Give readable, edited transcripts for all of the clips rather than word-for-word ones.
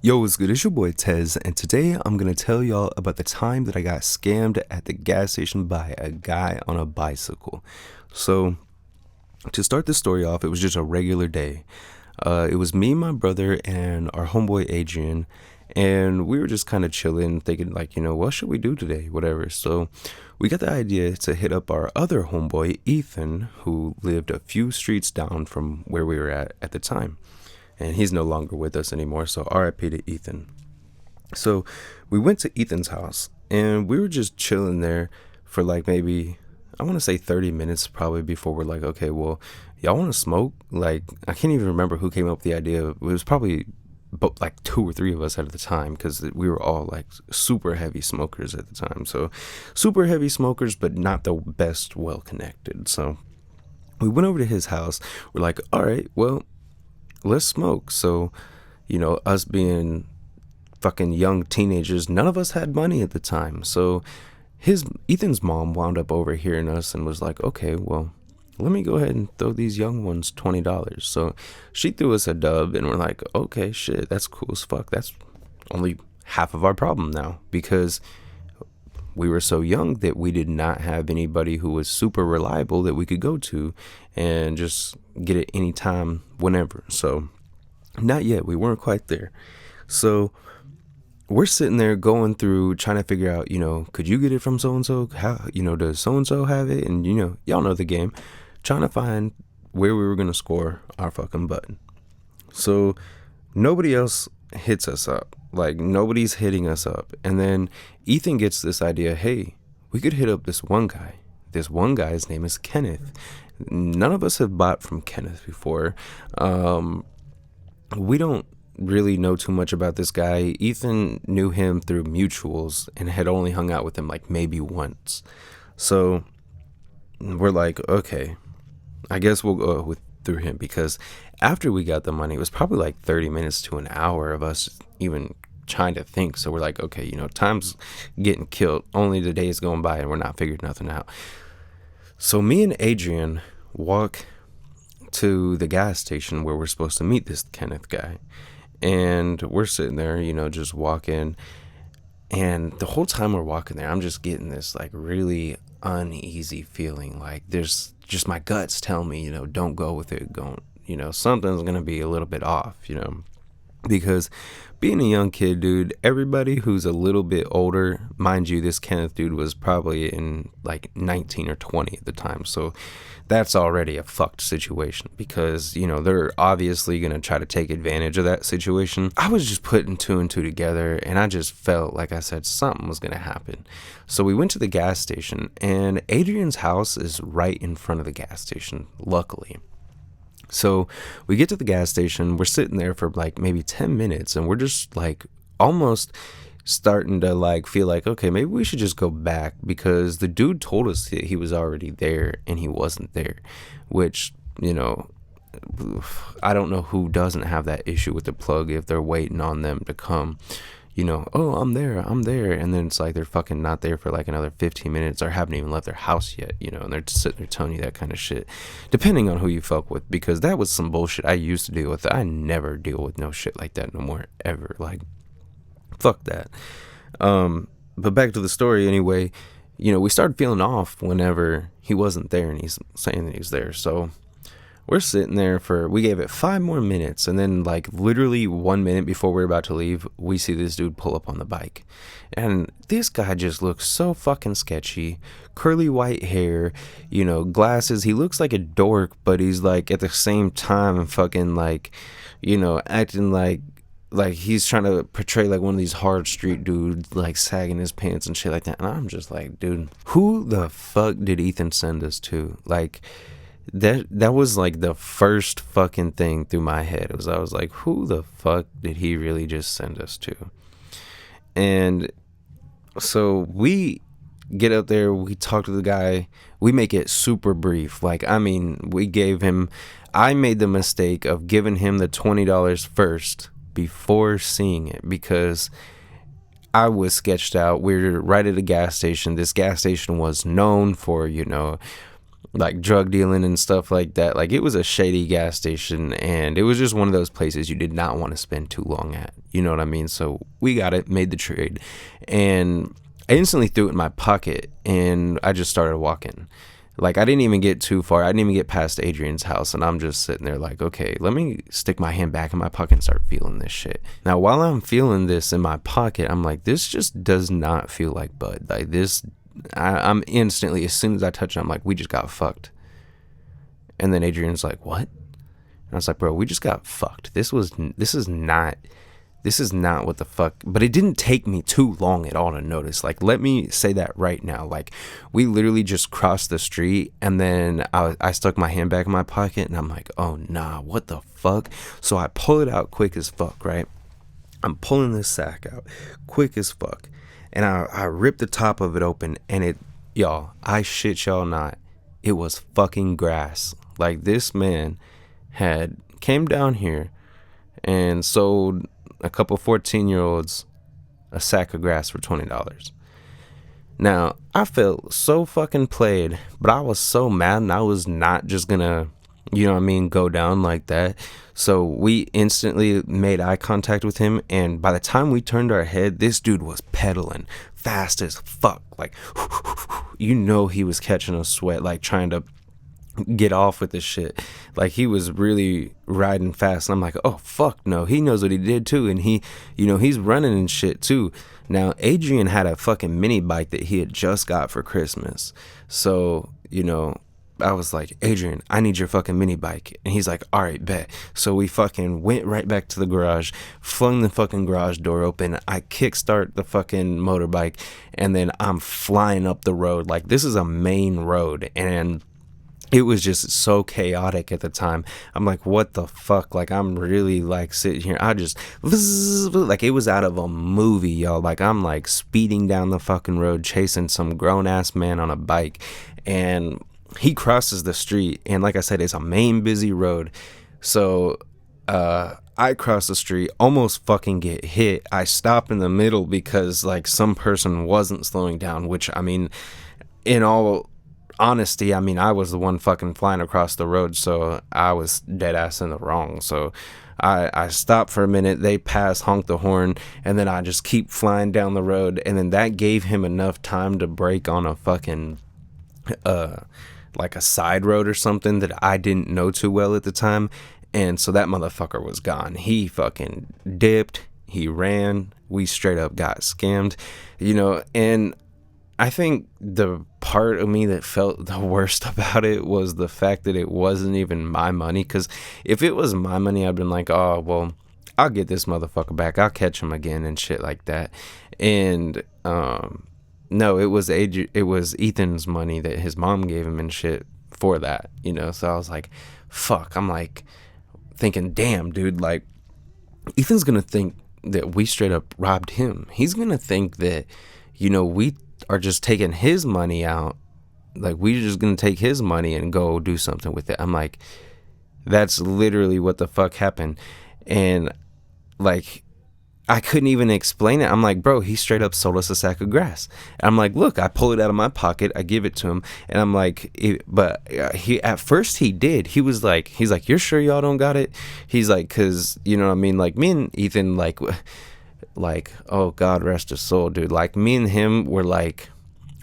Yo, what's good? It's your boy Tez, and today I'm gonna tell y'all about the time that I got scammed at the gas station by a guy on a bicycle. So, to start the story off, it was just a regular day. It was me, my brother, and our homeboy Adrian, and we were just kind of chilling, thinking like, what should we do today? Whatever. So, we got the idea to hit up our other homeboy Ethan, who lived a few streets down from where we were at the time, and he's no longer with us anymore. So RIP to Ethan. So we went to Ethan's house and we were just chilling there for like maybe, I want to say 30 minutes probably, before we're like, okay, well, y'all want to smoke? Like, I can't even remember who came up with the idea. It was probably like two or three of us at the time, because we were all like super heavy smokers at the time. So super heavy smokers, but not the best well connected. So we went over to his house. We're like, all right, well, let's smoke. So, us being fucking young teenagers, none of us had money at the time. So Ethan's mom wound up overhearing us and was like, okay, well, let me go ahead and throw these young ones $20. So she threw us a dub and we're like, okay, shit, that's cool as fuck. That's only half of our problem now, because we were so young that we did not have anybody who was super reliable that we could go to and just get it anytime, whenever. So not yet. We weren't quite there. So we're sitting there going through, trying to figure out, could you get it from so-and-so? How, does so-and-so have it? And, y'all know the game. Trying to find where we were going to score our fucking button. So nobody else hits us up. Like, nobody's hitting us up. And then Ethan gets this idea, hey, we could hit up this one guy. This one guy's name is Kenneth. None of us have bought from Kenneth before. We don't really know too much about this guy. Ethan knew him through mutuals and had only hung out with him like maybe once. So we're like, okay, I guess we'll go through him, because after we got the money, it was probably like 30 minutes to an hour of us even trying to think. So we're like, okay, time's getting killed. Only the days going by and we're not figuring nothing out. So me and Adrian walk to the gas station where we're supposed to meet this Kenneth guy. And we're sitting there, just walking. And the whole time we're walking there, I'm just getting this like really uneasy feeling. Like there's just, my guts tell me, don't go with it. Something's going to be a little bit off, because being a young kid, dude, everybody who's a little bit older, mind you, this Kenneth dude was probably in like 19 or 20 at the time. So that's already a fucked situation, because, they're obviously going to try to take advantage of that situation. I was just putting two and two together, and I just felt, like I said, something was going to happen. So we went to the gas station, and Adrian's house is right in front of the gas station, luckily. So we get to the gas station, we're sitting there for like maybe 10 minutes, and we're just like almost starting to like feel like, okay, maybe we should just go back, because the dude told us that he was already there and he wasn't there, which, I don't know who doesn't have that issue with the plug if they're waiting on them to come. Oh, I'm there. And then it's like they're fucking not there for like another 15 minutes or haven't even left their house yet, and they're just sitting there telling you that kind of shit, depending on who you fuck with, because that was some bullshit I used to deal with. I never deal with no shit like that no more, ever. Like, fuck that. But back to the story anyway, we started feeling off whenever he wasn't there and he's saying that he's there. So we're sitting there we gave it 5 more minutes, and then like literally 1 minute before we're about to leave, we see this dude pull up on the bike. And this guy just looks so fucking sketchy. Curly white hair, glasses. He looks like a dork, but he's like at the same time fucking like, acting like he's trying to portray like one of these hard street dudes, like sagging his pants and shit like that. And I'm just like, dude, who the fuck did Ethan send us to? Like, that was like the first fucking thing through my head. I was like, who the fuck did he really just send us to? And so we get up there, we talk to the guy, we make it super brief. Like, I mean, I made the mistake of giving him the $20 first before seeing it, because I was sketched out. We were right at a gas station. This gas station was known for, like drug dealing and stuff like that. Like, it was a shady gas station, and it was just one of those places you did not want to spend too long at. You know what I mean? So we got it, made the trade, and I instantly threw it in my pocket, and I just started walking. Like, I didn't even get too far. I didn't even get past Adrian's house, and I'm just sitting there like, okay, let me stick my hand back in my pocket and start feeling this shit. Now, while I'm feeling this in my pocket, I'm like, this just does not feel like bud. Like, this, I'm instantly, as soon as I touch it, I'm like, we just got fucked. And then Adrian's like, what? And I was like, bro, we just got fucked. This is not what the fuck. But it didn't take me too long at all to notice. Like, let me say that right now. Like, we literally just crossed the street, and then I stuck my hand back in my pocket, and I'm like, oh nah, what the fuck? So I pull it out quick as fuck, right? I'm pulling this sack out quick as fuck, and I rip the top of it open, and y'all, I shit y'all not, it was fucking grass. Like, this man had came down here and sold a couple 14-year-olds a sack of grass for $20. Now, I felt so fucking played, but I was so mad, and I was not just gonna, you know what I mean, go down like that. So we instantly made eye contact with him, and by the time we turned our head, this dude was pedaling fast as fuck. Like, you know, he was catching a sweat, like trying to get off with this shit. Like, he was really riding fast, and I'm like, oh fuck no, he knows what he did too, and he, you know, he's running and shit too. Now, Adrian had a fucking mini bike that he had just got for Christmas, so, you know, I was like, Adrian, I need your fucking mini bike. And he's like, all right, bet. So we fucking went right back to the garage, flung the fucking garage door open. I kickstart the fucking motorbike, and then I'm flying up the road. Like, this is a main road, and it was just so chaotic at the time. I'm like, what the fuck? Like, I'm really like sitting here. I just, like, it was out of a movie, y'all. Like, I'm like speeding down the fucking road, chasing some grown ass man on a bike. And he crosses the street. And like I said, it's a main busy road. So, I cross the street, almost fucking get hit. I stop in the middle because like some person wasn't slowing down, which, I mean, in all honesty, I mean, I was the one fucking flying across the road, so I was dead ass in the wrong. So I stopped for a minute, they pass, honk the horn, and then I just keep flying down the road, and then that gave him enough time to brake on a fucking like a side road or something that I didn't know too well at the time. And so that motherfucker was gone. He fucking dipped, he ran, we straight up got scammed, you know. And I think the part of me that felt the worst about it was the fact that it wasn't even my money. Because if it was my money, I'd been like, oh, well, I'll get this motherfucker back. I'll catch him again and shit like that. And no, it was Ethan's money that his mom gave him and shit for that, you know. So I was like, fuck. I'm like thinking, damn, dude, like, Ethan's going to think that we straight up robbed him. He's going to think that, you know, we are just taking his money out, like we're just gonna take his money and go do something with it. I'm like, that's literally what the fuck happened. And like, I couldn't even explain it. I'm like, bro, he straight up sold us a sack of grass. And I'm like, look, I pull it out of my pocket, I give it to him, and I'm like, he at first he did. He's like, you're sure y'all don't got it? He's like, cause you know what I mean. Like, me and Ethan, like, oh God rest his soul, dude. Like, me and him were like,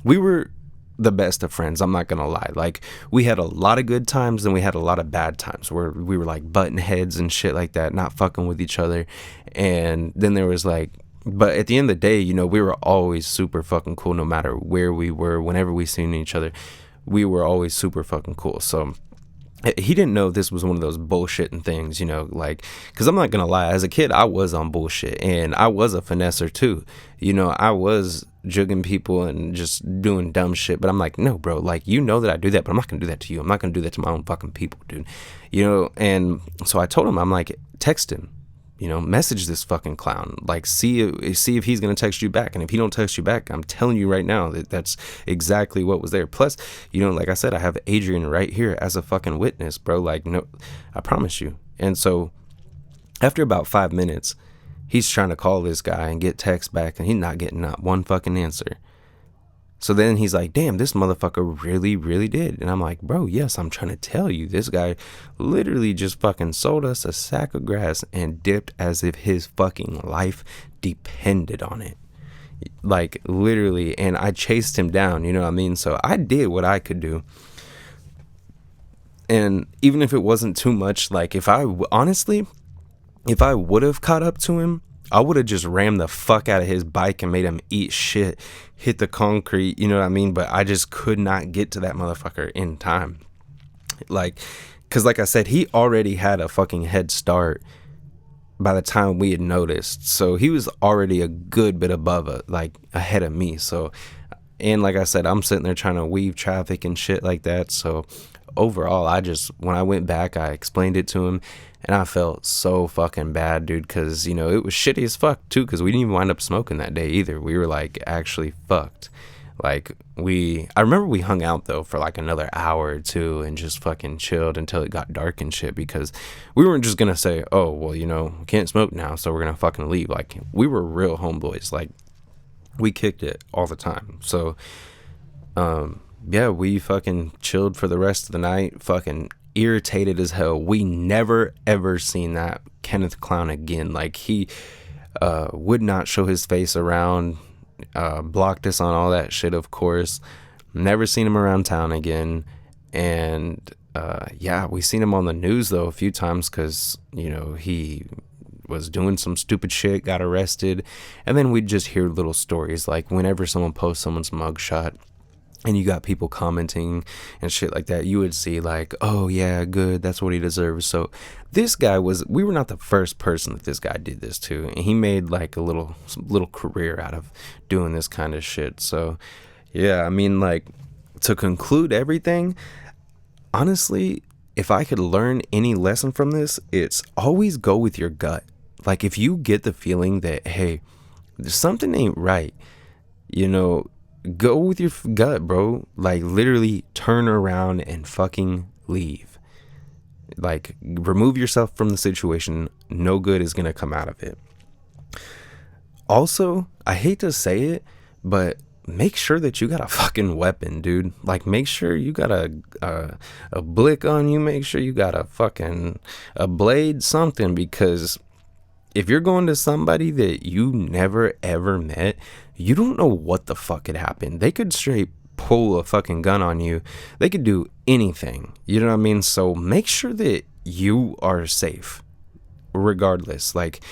we were the best of friends. I'm not gonna lie. Like, we had a lot of good times and we had a lot of bad times where we were like butting heads and shit like that, not fucking with each other. And then there was like, but at the end of the day, you know, we were always super fucking cool no matter where we were. Whenever we seen each other, we were always super fucking cool. So he didn't know this was one of those bullshitting things, you know, like, because I'm not gonna lie, as a kid I was on bullshit, and I was a finesser too, you know. I was jugging people and just doing dumb shit, but I'm like, no bro, like, you know that I do that, but I'm not gonna do that to you. I'm not gonna do that to my own fucking people, dude, you know. And so I told him, I'm like, text him, you know, message this fucking clown, like, see if he's gonna text you back. And if he don't text you back, I'm telling you right now that that's exactly what was there. Plus, you know, like I said, I have Adrian right here as a fucking witness, bro. Like, no, I promise you. And so after about 5 minutes, he's trying to call this guy and get text back, and he's not getting not one fucking answer. So then he's like, damn, this motherfucker really, really did. And I'm like, bro, yes, I'm trying to tell you, this guy literally just fucking sold us a sack of grass and dipped as if his fucking life depended on it. Like, literally. And I chased him down, you know what I mean? So I did what I could do. And even if it wasn't too much, like, honestly, if I would have caught up to him, I would have just rammed the fuck out of his bike and made him eat shit, hit the concrete, you know what I mean? But I just could not get to that motherfucker in time. Like, because like I said, he already had a fucking head start by the time we had noticed. So he was already a good bit above, ahead of me. So, and like I said, I'm sitting there trying to weave traffic and shit like that. So overall, when I went back, I explained it to him. And I felt so fucking bad, dude, because, you know, it was shitty as fuck, too, because we didn't even wind up smoking that day either. We were, like, actually fucked. Like, I remember we hung out, though, for, like, another hour or two and just fucking chilled until it got dark and shit, because we weren't just gonna say, oh, well, you know, we can't smoke now, so we're gonna fucking leave. Like, we were real homeboys. Like, we kicked it all the time. So, yeah, we fucking chilled for the rest of the night, fucking irritated as hell. We never ever seen that Kenneth clown again. Like, he would not show his face around, blocked us on all that shit, of course. Never seen him around town again. And yeah, we seen him on the news though a few times, because, you know, he was doing some stupid shit, got arrested. And then we'd just hear little stories, like whenever someone posts someone's mugshot and you got people commenting and shit like that, you would see like, oh yeah, good, that's what he deserves. So this guy we were not the first person that this guy did this to, and he made like a little career out of doing this kind of shit. So yeah, I mean, like, to conclude everything, honestly, if I could learn any lesson from this, it's always go with your gut. Like, if you get the feeling that, hey, something ain't right, you know, go with your gut, bro. Like, literally turn around and fucking leave. Like, remove yourself from the situation. No good is gonna come out of it. Also, I hate to say it, but make sure that you got a fucking weapon, dude. Like, make sure you got a blick on you. Make sure you got a blade, something, because if you're going to somebody that you never ever met, you don't know what the fuck could happen. They could straight pull a fucking gun on you. They could do anything. You know what I mean? So make sure that you are safe regardless. Like,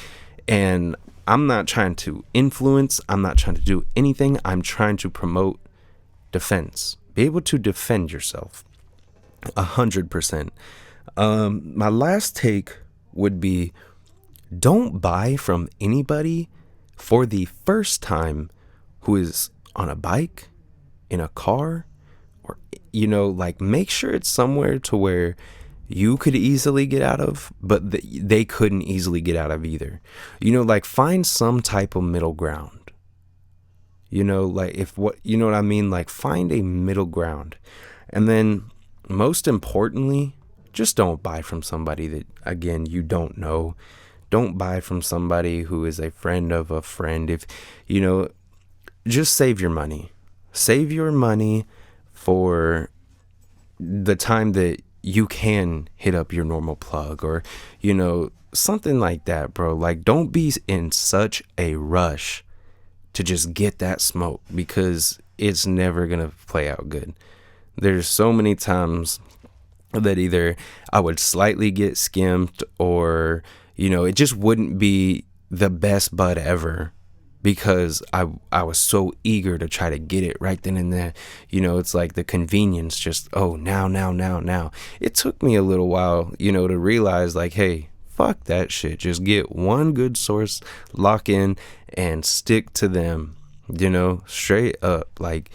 and I'm not trying to influence. I'm not trying to do anything. I'm trying to promote defense. Be able to defend yourself 100%. My last take would be, don't buy from anybody for the first time who is on a bike, in a car, or, you know, like, make sure it's somewhere to where you could easily get out of, but they couldn't easily get out of either. You know, like, find some type of middle ground. You know, like, you know what I mean? Like, find a middle ground. And then, most importantly, just don't buy from somebody that, again, you don't know. Don't buy from somebody who is a friend of a friend. If, you know, just save your money. Save your money for the time that you can hit up your normal plug, or, you know, something like that, bro. Like, don't be in such a rush to just get that smoke, because it's never going to play out good. There's so many times that either I would slightly get skimped, or, you know, it just wouldn't be the best bud ever, because I was so eager to try to get it right then and there. You know, it's like the convenience, just, oh, now. It took me a little while, you know, to realize, like, hey, fuck that shit. Just get one good source, lock in, and stick to them, you know, straight up. Like,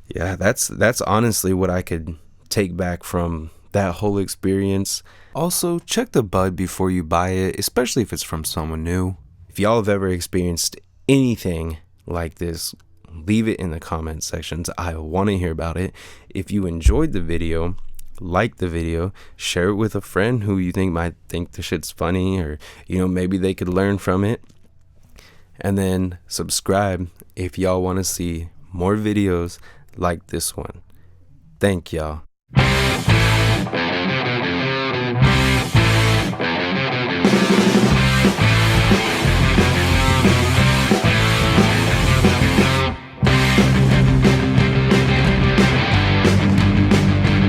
yeah, that's honestly what I could take back from that whole experience. Also, check the bud before you buy it, especially if it's from someone new. If y'all have ever experienced anything like this, leave it in the comment sections. I want to hear about it. If you enjoyed the video, like the video, share it with a friend who you think might think the shit's funny, or, you know, maybe they could learn from it. And then subscribe if y'all want to see more videos like this one. Thank y'all.